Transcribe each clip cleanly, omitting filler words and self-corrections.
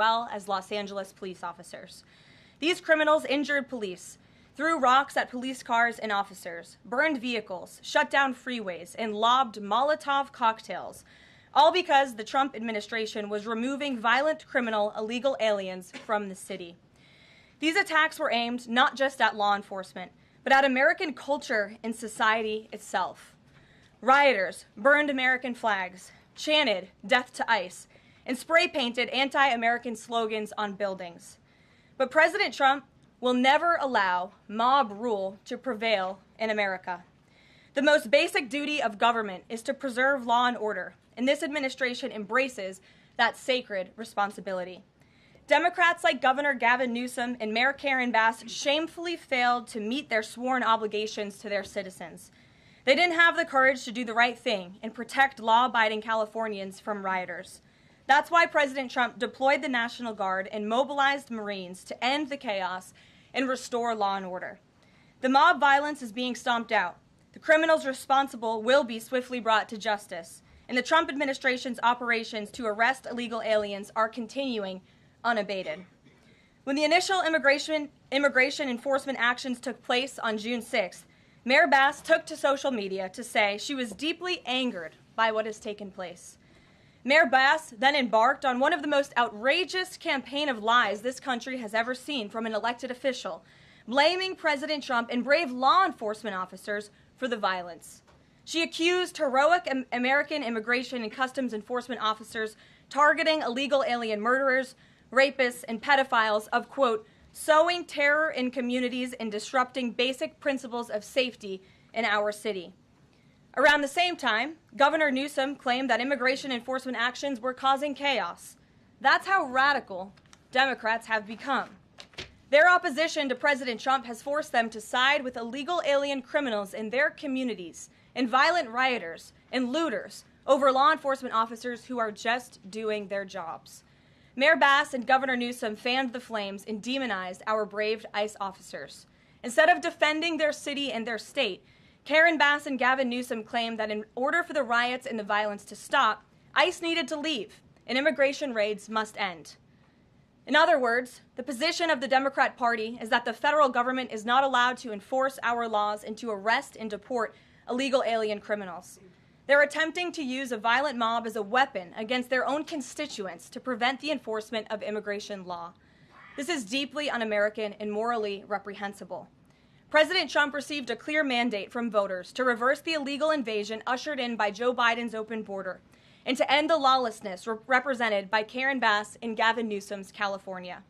well as Los Angeles police officers. These criminals injured police, threw rocks at police cars and officers, burned vehicles, shut down freeways, and lobbed Molotov cocktails, all because the Trump administration was removing violent criminal illegal aliens from the city. These attacks were aimed not just at law enforcement, but at American culture and society itself. Rioters burned American flags, chanted "Death to ICE," and spray-painted anti-American slogans on buildings. But President Trump will never allow mob rule to prevail in America. The most basic duty of government is to preserve law and order, and this administration embraces that sacred responsibility. Democrats like Governor Gavin Newsom and Mayor Karen Bass shamefully failed to meet their sworn obligations to their citizens. They didn't have the courage to do the right thing and protect law-abiding Californians from rioters. That's why President Trump deployed the National Guard and mobilized Marines to end the chaos and restore law and order. The mob violence is being stomped out. The criminals responsible will be swiftly brought to justice, and the Trump administration's operations to arrest illegal aliens are continuing unabated. When the initial immigration enforcement actions took place on June 6th, Mayor Bass took to social media to say she was deeply angered by what has taken place. Mayor Bass then embarked on one of the most outrageous campaign of lies this country has ever seen from an elected official, blaming President Trump and brave law enforcement officers for the violence. She accused heroic American immigration and customs enforcement officers targeting illegal alien murderers, rapists, and pedophiles of, quote, sowing terror in communities and disrupting basic principles of safety in our city. Around the same time, Governor Newsom claimed that immigration enforcement actions were causing chaos. That's how radical Democrats have become. Their opposition to President Trump has forced them to side with illegal alien criminals in their communities and violent rioters and looters over law enforcement officers who are just doing their jobs. Mayor Bass and Governor Newsom fanned the flames and demonized our brave ICE officers. Instead of defending their city and their state, Karen Bass and Gavin Newsom claimed that in order for the riots and the violence to stop, ICE needed to leave and immigration raids must end. In other words, the position of the Democrat Party is that the federal government is not allowed to enforce our laws and to arrest and deport illegal alien criminals. They're attempting to use a violent mob as a weapon against their own constituents to prevent the enforcement of immigration law. This is deeply un-American and morally reprehensible. President Trump received a clear mandate from voters to reverse the illegal invasion ushered in by Joe Biden's open border and to end the lawlessness represented by Karen Bass and Gavin Newsom's California.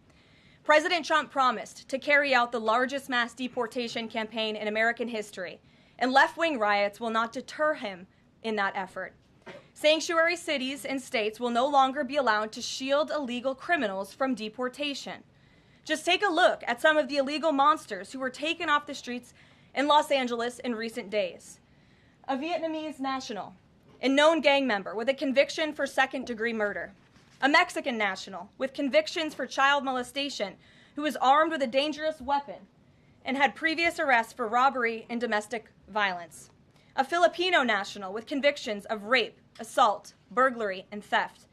President Trump promised to carry out the largest mass deportation campaign in American history, and left-wing riots will not deter him in that effort. Sanctuary cities and states will no longer be allowed to shield illegal criminals from deportation. Just take a look at some of the illegal monsters who were taken off the streets in Los Angeles in recent days. A Vietnamese national, a known gang member with a conviction for second-degree murder. A Mexican national with convictions for child molestation who was armed with a dangerous weapon and had previous arrests for robbery and domestic violence. A Filipino national with convictions of rape, assault, burglary, and theft.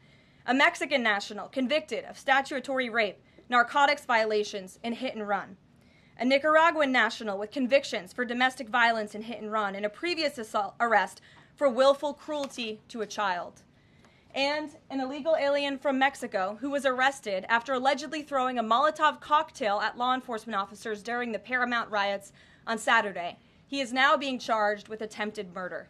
A Mexican national convicted of statutory rape, narcotics violations, and hit and run. A Nicaraguan national with convictions for domestic violence and hit and run, and a previous arrest for willful cruelty to a child. And an illegal alien from Mexico who was arrested after allegedly throwing a Molotov cocktail at law enforcement officers during the Paramount riots on Saturday. He is now being charged with attempted murder.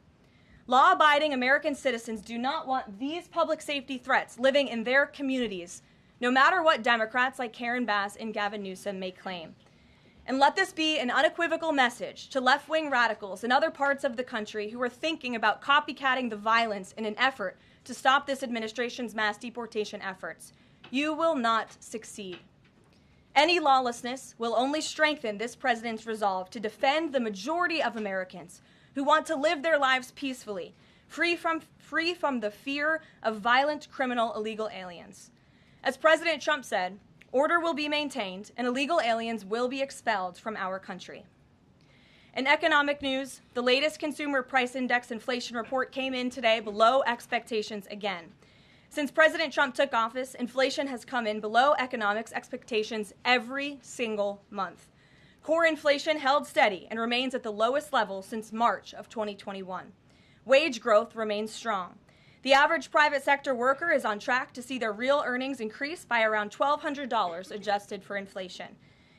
Law-abiding American citizens do not want these public safety threats living in their communities, no matter what Democrats like Karen Bass and Gavin Newsom may claim. And let this be an unequivocal message to left-wing radicals in other parts of the country who are thinking about copycatting the violence in an effort to stop this administration's mass deportation efforts. You will not succeed. Any lawlessness will only strengthen this president's resolve to defend the majority of Americans who want to live their lives peacefully, free from the fear of violent criminal illegal aliens. As President Trump said, order will be maintained and illegal aliens will be expelled from our country. In economic news, the latest consumer price index inflation report came in today below expectations again. Since President Trump took office, inflation has come in below economics expectations every single month. Core inflation held steady and remains at the lowest level since March of 2021. Wage growth remains strong. The average private sector worker is on track to see their real earnings increase by around $1,200 adjusted for inflation.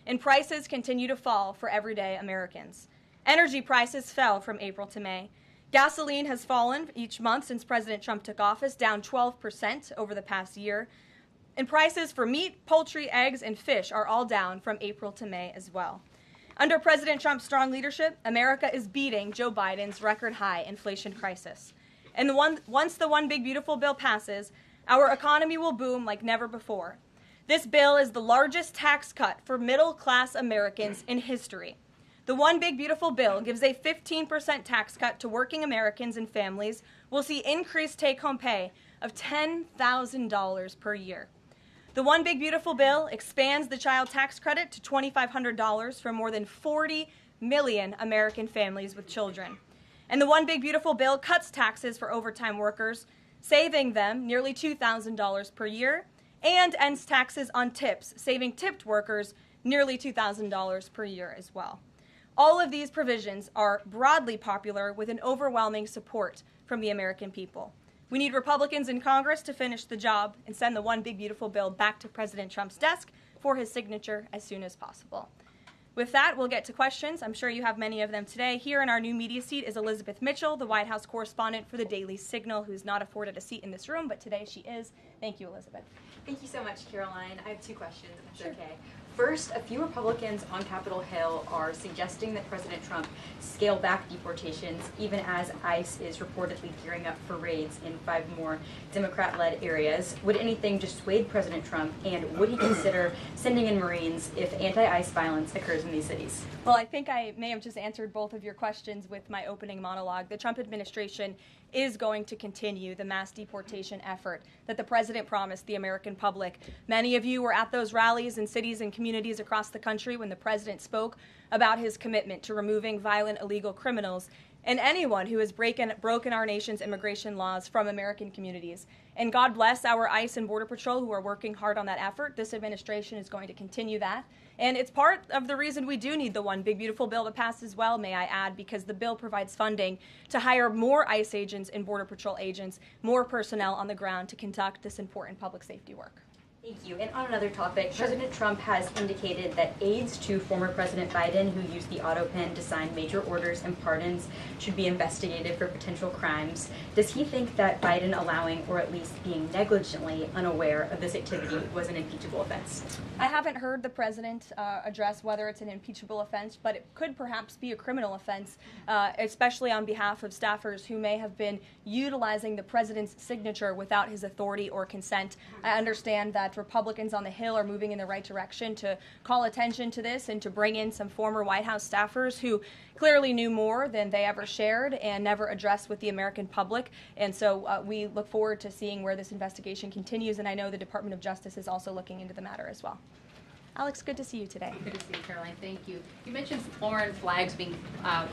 And prices continue to fall for everyday Americans. Energy prices fell from April to May. Gasoline has fallen each month since President Trump took office, down 12% over the past year. And prices for meat, poultry, eggs, and fish are all down from April to May as well. Under President Trump's strong leadership, America is beating Joe Biden's record-high inflation crisis. And once the One Big Beautiful Bill passes, our economy will boom like never before. This bill is the largest tax cut for middle-class Americans in history. The One Big Beautiful Bill gives a 15% tax cut to working Americans and families will see increased take-home pay of $10,000 per year. The One Big Beautiful Bill expands the child tax credit to $2,500 for more than 40 million American families with children. And the One Big Beautiful Bill cuts taxes for overtime workers, saving them nearly $2,000 per year, and ends taxes on tips, saving tipped workers nearly $2,000 per year as well. All of these provisions are broadly popular with an overwhelming support from the American people. We need Republicans in Congress to finish the job and send the One Big Beautiful Bill back to President Trump's desk for his signature as soon as possible. With that, we'll get to questions. I'm sure you have many of them today. Here in our new media seat is Elizabeth Mitchell, the White House correspondent for the Daily Signal, who's not afforded a seat in this room, but today she is. Thank you, Elizabeth. Thank you so much, Karoline. I have two questions, if that's Sure. okay. First, a few Republicans on Capitol Hill are suggesting that President Trump scale back deportations, even as ICE is reportedly gearing up for raids in 5 more Democrat-led areas. Would anything dissuade President Trump, and would he consider sending in Marines if anti-ICE violence occurs in these cities? Well, I think I may have just answered both of your questions with my opening monologue. The Trump administration is going to continue the mass deportation effort that the president promised the American public. Many of you were at those rallies in cities and communities across the country when the president spoke about his commitment to removing violent illegal criminals and anyone who has broken our nation's immigration laws from American communities. And God bless our ICE and Border Patrol who are working hard on that effort. This administration is going to continue that. And it's part of the reason we do need the One Big Beautiful Bill to pass as well, may I add, because the bill provides funding to hire more ICE agents and Border Patrol agents, more personnel on the ground to conduct this important public safety work. Thank you. And on another topic, Sure. President Trump has indicated that aides to former President Biden who used the auto pen to sign major orders and pardons should be investigated for potential crimes. Does he think that Biden allowing, or at least being negligently unaware of this activity, was an impeachable offense? I haven't heard the president address whether it's an impeachable offense, but it could perhaps be a criminal offense, especially on behalf of staffers who may have been utilizing the president's signature without his authority or consent. I understand that Republicans on the Hill are moving in the right direction to call attention to this and to bring in some former White House staffers who clearly knew more than they ever shared and never addressed with the American public. And so we look forward to seeing where this investigation continues, and I know the Department of Justice is also looking into the matter as well. Alex, good to see you today. Good to see you, Caroline. Thank you. You mentioned foreign flags being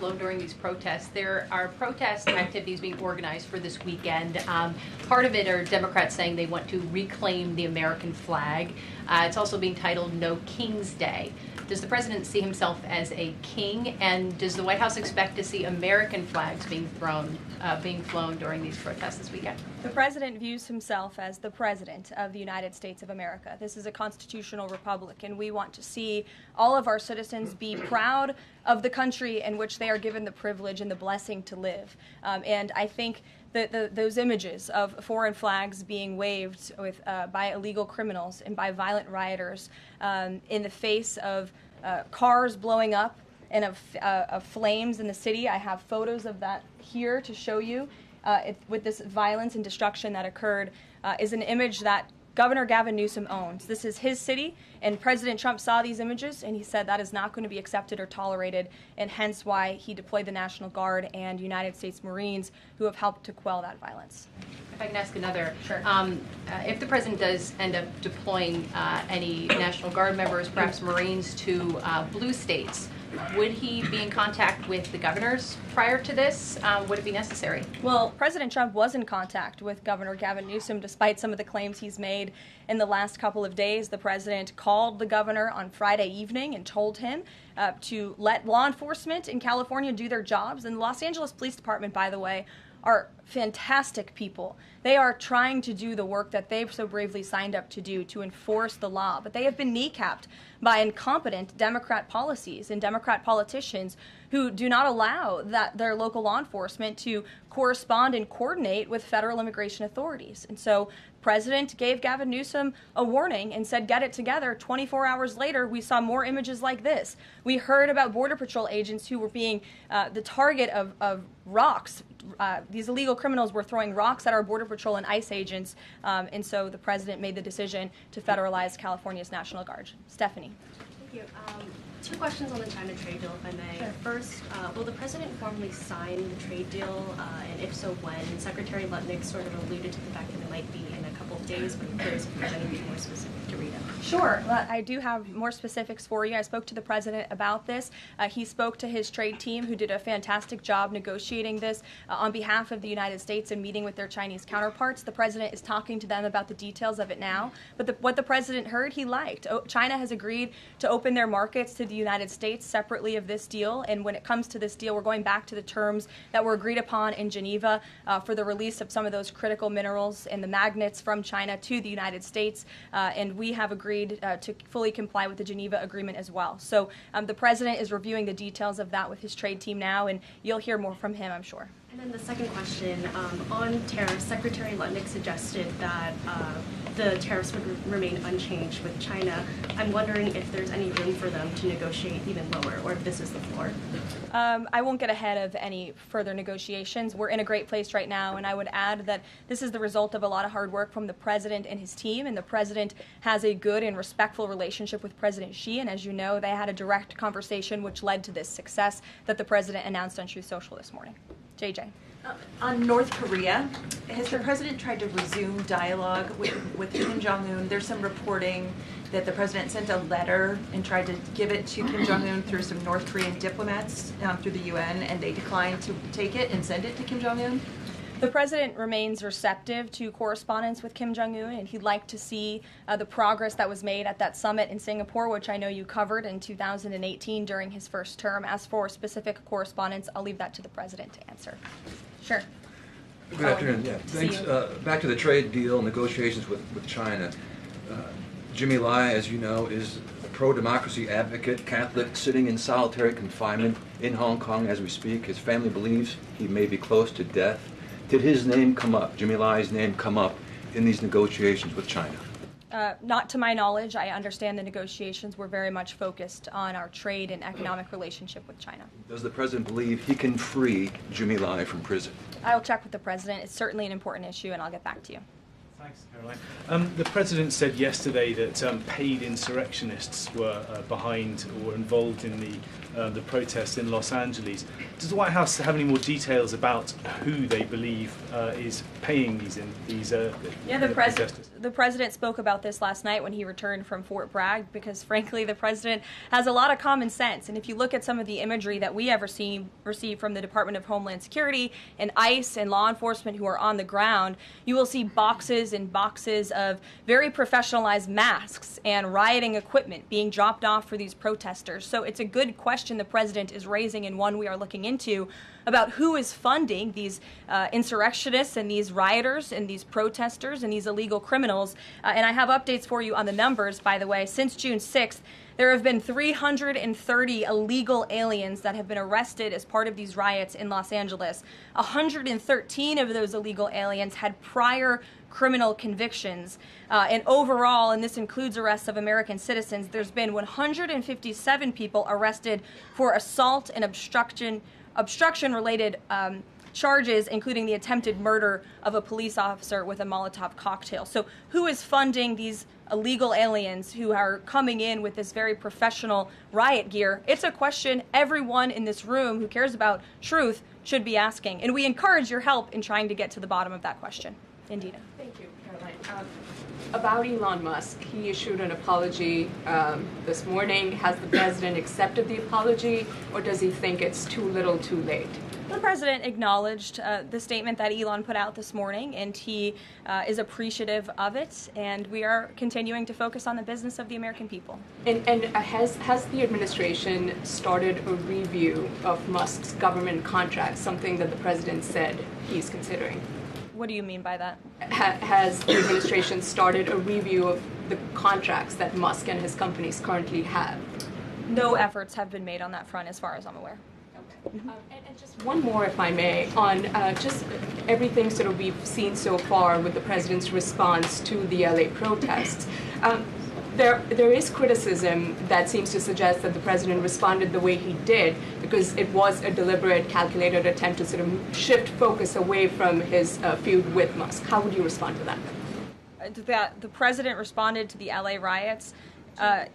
blown during these protests. There are protest activities being organized for this weekend. Part of it are Democrats saying they want to reclaim the American flag. It's also being titled No King's Day. Does the president see himself as a king, and does the White House expect to see American flags being flown during these protests this weekend? The president views himself as the president of the United States of America. This is a constitutional republic, and we want to see all of our citizens be proud of the country in which they are given the privilege and the blessing to live. And I think that those images of foreign flags being waved with, by illegal criminals and by violent rioters in the face of cars blowing up and of flames in the city. I have photos of that here to show you. With this violence and destruction that occurred is an image that Governor Gavin Newsom owns. This is his city, and President Trump saw these images, and he said that is not going to be accepted or tolerated, and hence why he deployed the National Guard and United States Marines who have helped to quell that violence. If I can ask another. Sure. If the president does end up deploying any National Guard members, perhaps Marines, to blue states, Would he be in contact with the governors prior to this? Would it be necessary? Well, President Trump was in contact with Governor Gavin Newsom despite some of the claims he's made in the last couple of days. The president called the governor on Friday evening and told him to let law enforcement in California do their jobs. And the Los Angeles Police Department, by the way, are fantastic people. They are trying to do the work that they've so bravely signed up to do to enforce the law, but they have been kneecapped by incompetent Democrat policies and Democrat politicians who do not allow their local law enforcement to correspond and coordinate with federal immigration authorities. And so the president gave Gavin Newsom a warning and said, get it together. 24 hours later, we saw more images like this. We heard about Border Patrol agents who were being the target of rocks. These illegal criminals were throwing rocks at our Border Patrol and ICE agents, and so the president made the decision to federalize California's National Guard. Stephanie. Thank you. Two questions on the China trade deal, if I may. Sure. First, will the president formally sign the trade deal, and if so, when? Secretary Lutnick sort of alluded to the fact that it might be in a couple of days, but I'm curious if there's anything more specific to read out. Sure. Well, I do have more specifics for you. I spoke to the president about this. He spoke to his trade team, who did a fantastic job negotiating this on behalf of the United States and meeting with their Chinese counterparts. The president is talking to them about the details of it now. But what the president heard, he liked. China has agreed to open their markets to the United States separately of this deal. And when it comes to this deal, we're going back to the terms that were agreed upon in Geneva for the release of some of those critical minerals and the magnets from China to the United States. And we have agreed to fully comply with the Geneva Agreement as well. So the president is reviewing the details of that with his trade team now, and you'll hear more from him, I'm sure. And then the second question, on tariffs, Secretary Lutnick suggested that the tariffs would remain unchanged with China. I'm wondering if there's any room for them to negotiate even lower, or if this is the floor. I won't get ahead of any further negotiations. We're in a great place right now, and I would add that this is the result of a lot of hard work from the president and his team, and the president has a good and respectful relationship with President Xi, and as you know, they had a direct conversation which led to this success that the president announced on Truth Social this morning. JJ. On North Korea, has the president tried to resume dialogue with Kim Jong-un? There's some reporting that the president sent a letter and tried to give it to Kim Jong-un through some North Korean diplomats through the UN, and they declined to take it and send it to Kim Jong-un? The president remains receptive to correspondence with Kim Jong-un, and he'd like to see the progress that was made at that summit in Singapore, which I know you covered in 2018 during his first term. As for specific correspondence, I'll leave that to the president to answer. Sure. Good afternoon. Yeah, thanks. Back to the trade deal negotiations with China. Jimmy Lai, as you know, is a pro-democracy advocate, Catholic, sitting in solitary confinement in Hong Kong as we speak. His family believes he may be close to death. Did his name come up, Jimmy Lai's name come up in these negotiations with China? Not to my knowledge. I understand the negotiations were very much focused on our trade and economic relationship with China. Does the president believe he can free Jimmy Lai from prison? I'll check with the president. It's certainly an important issue, and I'll get back to you. Thanks, Karoline. The president said yesterday that paid insurrectionists were behind or were involved in the protests in Los Angeles. Does the White House have any more details about who they believe is paying these protesters? The president spoke about this last night when he returned from Fort Bragg, because frankly the president has a lot of common sense. And if you look at some of the imagery that we have received from the Department of Homeland Security and ICE and law enforcement who are on the ground, you will see boxes and boxes of very professionalized masks and rioting equipment being dropped off for these protesters. So it's a good question the president is raising, and one we are looking into, about who is funding these insurrectionists and these rioters and these protesters and these illegal criminals. And I have updates for you on the numbers, by the way. Since June 6th, there have been 330 illegal aliens that have been arrested as part of these riots in Los Angeles. 113 of those illegal aliens had prior criminal convictions. And overall, and this includes arrests of American citizens, there's been 157 people arrested for assault and obstruction-related charges, including the attempted murder of a police officer with a Molotov cocktail. So who is funding these illegal aliens who are coming in with this very professional riot gear? It's a question everyone in this room who cares about truth should be asking. And we encourage your help in trying to get to the bottom of that question. Indita. Thank you, Caroline. About Elon Musk, he issued an apology this morning. Has the president accepted the apology, or does he think it's too little too late? The president acknowledged the statement that Elon put out this morning, and he is appreciative of it, and we are continuing to focus on the business of the American people. And has the administration started a review of Musk's government contracts, something that the president said he's considering? What do you mean by that? Has the administration started a review of the contracts that Musk and his companies currently have? No efforts have been made on that front as far as I'm aware. And just one more, if I may, on just everything sort of we've seen so far with the president's response to the LA protests. There is criticism that seems to suggest that the president responded the way he did because it was a deliberate, calculated attempt to sort of shift focus away from his feud with Musk. How would you respond to that? The president responded to the LA riots,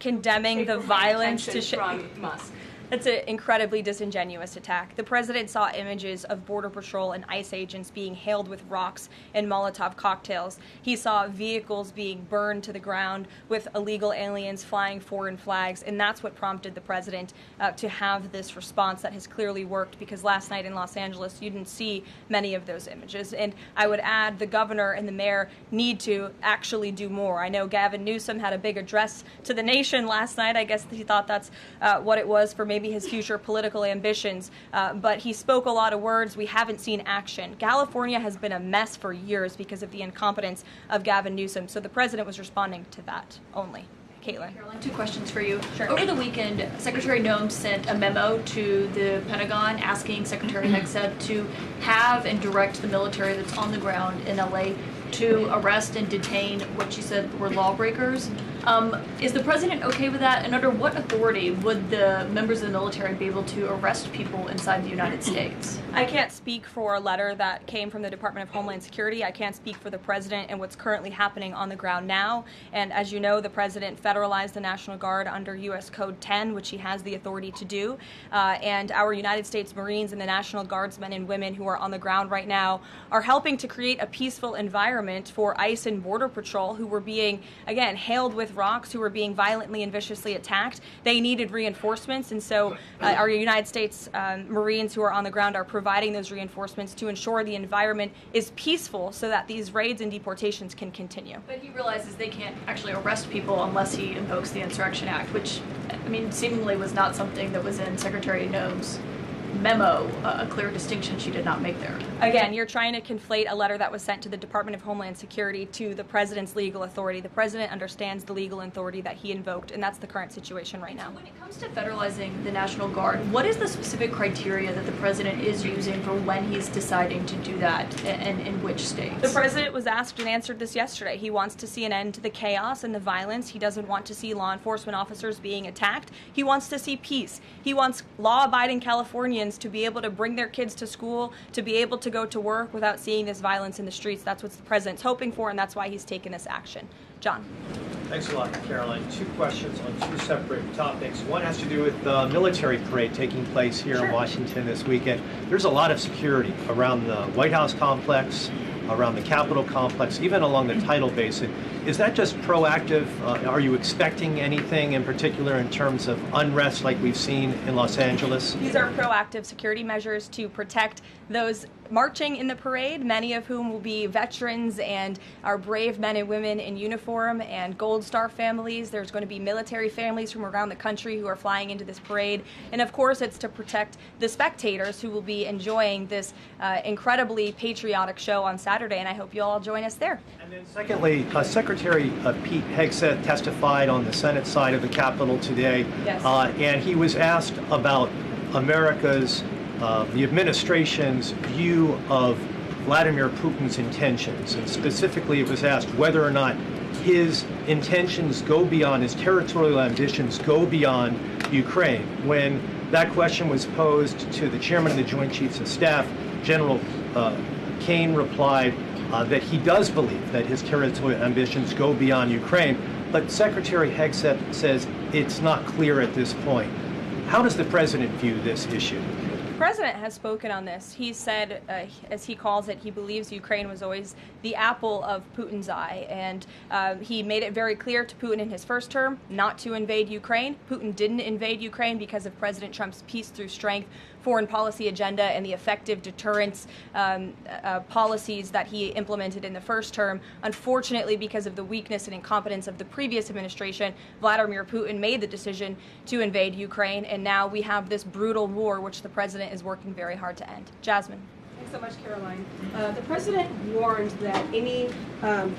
condemning the violence from Musk. That's an incredibly disingenuous attack. The president saw images of Border Patrol and ICE agents being hailed with rocks and Molotov cocktails. He saw vehicles being burned to the ground with illegal aliens flying foreign flags, and that's what prompted the president to have this response that has clearly worked, because last night in Los Angeles you didn't see many of those images. And I would add the governor and the mayor need to actually do more. I know Gavin Newsom had a big address to the nation last night. I guess he thought that's what it was for maybe his future political ambitions, but he spoke a lot of words. We haven't seen action. California has been a mess for years because of the incompetence of Gavin Newsom, so the president was responding to that only. Caitlin. Caroline, 2 questions for you. Sure. Over the weekend, Secretary Noem sent a memo to the Pentagon asking Secretary Hegseth to have and direct the military that's on the ground in LA to arrest and detain what she said were lawbreakers. Is the president okay with that? And under what authority would the members of the military be able to arrest people inside the United States? I can't speak for a letter that came from the Department of Homeland Security. I can't speak for the president and what's currently happening on the ground now. And as you know, the president federalized the National Guard under U.S. Code 10, which he has the authority to do. And our United States Marines and the National Guardsmen and women who are on the ground right now are helping to create a peaceful environment for ICE and Border Patrol, who were being, again, hailed with rocks, who were being violently and viciously attacked. They needed reinforcements, and so our United States Marines who are on the ground are providing those reinforcements to ensure the environment is peaceful so that these raids and deportations can continue. But he realizes they can't actually arrest people unless he invokes the Insurrection Act, which, I mean, seemingly was not something that was in Secretary Noem's memo, a clear distinction she did not make there. Again, you're trying to conflate a letter that was sent to the Department of Homeland Security to the president's legal authority. The president understands the legal authority that he invoked, and that's the current situation right now. When it comes to federalizing the National Guard, what is the specific criteria that the president is using for when he's deciding to do that, and in which states? The president was asked and answered this yesterday. He wants to see an end to the chaos and the violence. He doesn't want to see law enforcement officers being attacked. He wants to see peace. He wants law-abiding Californians to be able to bring their kids to school, to be able to go to work without seeing this violence in the streets. That's what the president's hoping for, and that's why he's taken this action. John. Thanks a lot, Caroline. 2 questions on 2 separate topics. One has to do with the military parade taking place here in Washington this weekend. There's a lot of security around the White House complex, around the Capitol complex, even along the tidal basin. Is that just proactive? Are you expecting anything in particular in terms of unrest like we've seen in Los Angeles? These are proactive security measures to protect those marching in the parade, many of whom will be veterans and our brave men and women in uniform and Gold Star families. There's going to be military families from around the country who are flying into this parade. And of course, it's to protect the spectators who will be enjoying this incredibly patriotic show on Saturday, and I hope you all join us there. And then secondly, Secretary Pete Hegseth testified on the Senate side of the Capitol today, and he was asked about America's the administration's view of Vladimir Putin's intentions, and specifically it was asked whether or not his intentions go beyond, his territorial ambitions go beyond Ukraine. When that question was posed to the chairman of the Joint Chiefs of Staff, General Kane replied that he does believe that his territorial ambitions go beyond Ukraine, but Secretary Hegseth says it's not clear at this point. How does the president view this issue? The president has spoken on this. He said, as he calls it, he believes Ukraine was always the apple of Putin's eye. And he made it very clear to Putin in his first term not to invade Ukraine. Putin didn't invade Ukraine because of President Trump's peace through strength foreign policy agenda and the effective deterrence policies that he implemented in the first term. Unfortunately, because of the weakness and incompetence of the previous administration, Vladimir Putin made the decision to invade Ukraine, and now we have this brutal war which the president is working very hard to end. Jasmine. Thanks so much, Caroline. The president warned that any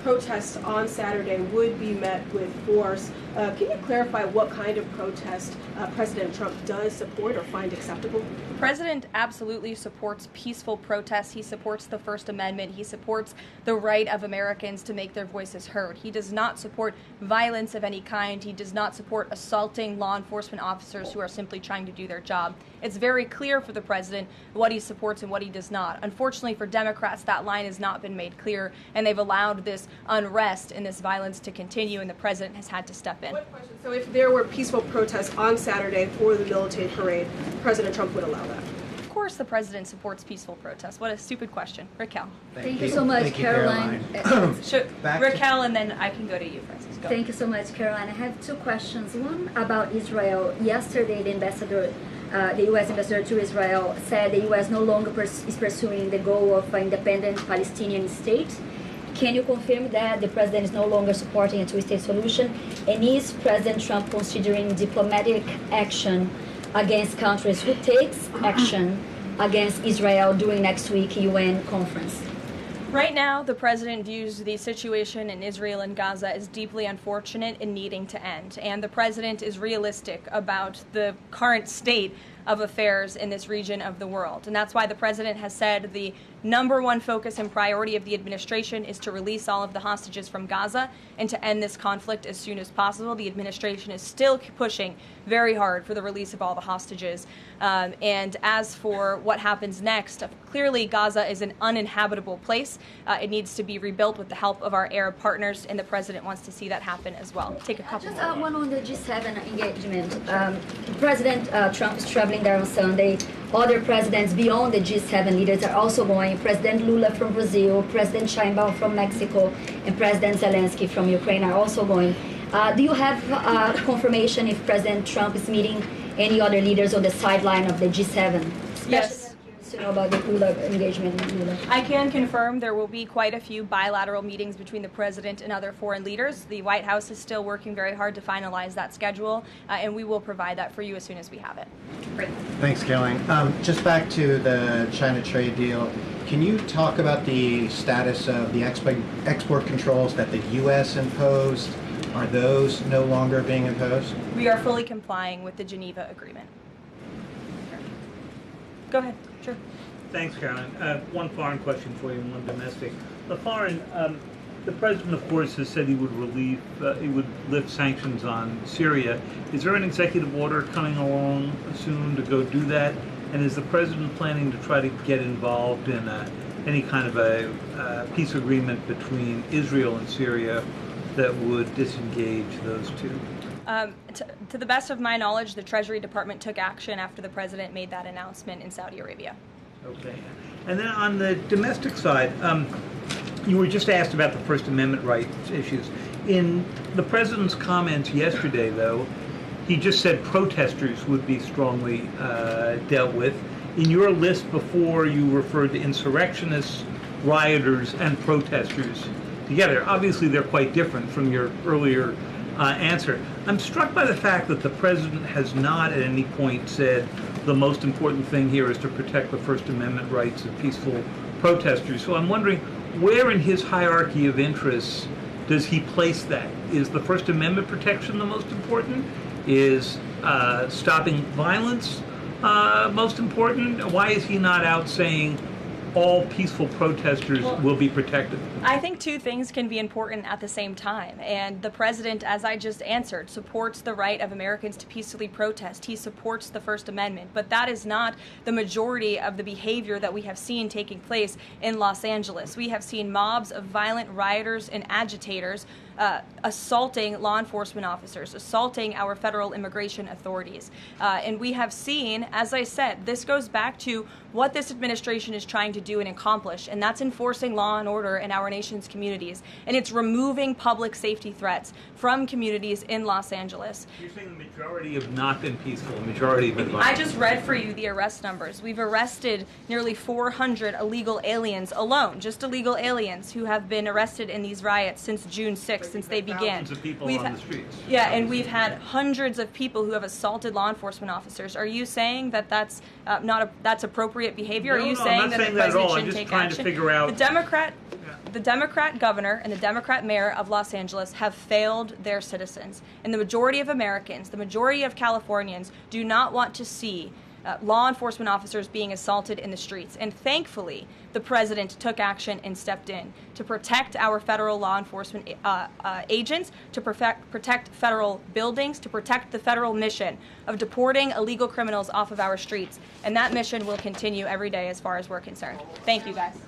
protests on Saturday would be met with force. Can you clarify what kind of protest President Trump does support or find acceptable? The president absolutely supports peaceful protests. He supports the First Amendment. He supports the right of Americans to make their voices heard. He does not support violence of any kind. He does not support assaulting law enforcement officers who are simply trying to do their job. It's very clear for the president what he supports and what he does not. Unfortunately for Democrats, that line has not been made clear, and they've allowed this unrest and this violence to continue, and the president has had to step in. One question. So if there were peaceful protests on Saturday for the militant parade, President Trump would allow that? Of course the president supports peaceful protests. What a stupid question. Raquel. Thank you so much, Caroline. Raquel, and then I can go to you, Francis. Go. Thank you so much, Caroline. I have two questions. One about Israel. Yesterday, the U.S. ambassador to Israel said the U.S. no longer is pursuing the goal of an independent Palestinian state. Can you confirm that the president is no longer supporting a two-state solution? And is President Trump considering diplomatic action against countries who takes action against Israel during next week's UN conference? Right now, the president views the situation in Israel and Gaza as deeply unfortunate and needing to end. And the president is realistic about the current state of affairs in this region of the world. And that's why the president has said the number one focus and priority of the administration is to release all of the hostages from Gaza and to end this conflict as soon as possible. The administration is still pushing very hard for the release of all the hostages. And as for what happens next, clearly Gaza is an uninhabitable place. It needs to be rebuilt with the help of our Arab partners, and the president wants to see that happen as well. Take a couple more. One on the G7 engagement. President Trump is traveling there on Sunday. Other presidents beyond the G7 leaders are also going. President Lula from Brazil, President Sheinbaum from Mexico, and President Zelensky from Ukraine are also going. Do you have confirmation if President Trump is meeting any other leaders on the sideline of the G7? Yes. To know about the Lula engagement. I can confirm there will be quite a few bilateral meetings between the president and other foreign leaders. The White House is still working very hard to finalize that schedule, and we will provide that for you as soon as we have it. Great. Thanks, Caroline. Just back to the China trade deal, can you talk about the status of the export controls that the U.S. imposed? Are those no longer being imposed? We are fully complying with the Geneva Agreement. Go ahead. Sure. Thanks, Caroline. One foreign question for you and one domestic. The foreign, the president, of course, has said he would lift sanctions on Syria. Is there an executive order coming along soon to go do that? And is the president planning to try to get involved in any kind of a peace agreement between Israel and Syria that would disengage those two? To the best of my knowledge, the Treasury Department took action after the president made that announcement in Saudi Arabia. Okay. And then on the domestic side, you were just asked about the First Amendment rights issues. In the president's comments yesterday, though, he just said protesters would be strongly dealt with. In your list before, you referred to insurrectionists, rioters, and protesters together. Obviously, they're quite different from your earlier answer. I'm struck by the fact that the president has not at any point said the most important thing here is to protect the First Amendment rights of peaceful protesters. So I'm wondering, where in his hierarchy of interests does he place that? Is the First Amendment protection the most important? Is stopping violence most important? Why is he not out saying all peaceful protesters will be protected? I think two things can be important at the same time. And the president, as I just answered, supports the right of Americans to peacefully protest. He supports the First Amendment. But that is not the majority of the behavior that we have seen taking place in Los Angeles. We have seen mobs of violent rioters and agitators assaulting law enforcement officers, assaulting our federal immigration authorities. And we have seen, as I said, this goes back to what this administration is trying to do and accomplish, and that's enforcing law and order in our nation's communities. And it's removing public safety threats from communities in Los Angeles. You're saying the majority have not been peaceful, the majority have been violent. I just read for you the arrest numbers. We've arrested nearly 400 illegal aliens alone, just illegal aliens who have been arrested in these riots since June 6th, since they began. Thousands of people on the streets. Yeah, and we've had hundreds of people who have assaulted law enforcement officers. Are you saying that that's that's appropriate behavior? No, Are you no, saying I'm not that saying the that at all. president I'm shouldn't just take trying action? to figure out. The Democrat governor and the Democrat mayor of Los Angeles have failed their citizens. And the majority of Americans, the majority of Californians, do not want to see law enforcement officers being assaulted in the streets. And thankfully, the president took action and stepped in to protect our federal law enforcement agents, to protect federal buildings, to protect the federal mission of deporting illegal criminals off of our streets. And that mission will continue every day as far as we're concerned. Thank you, guys.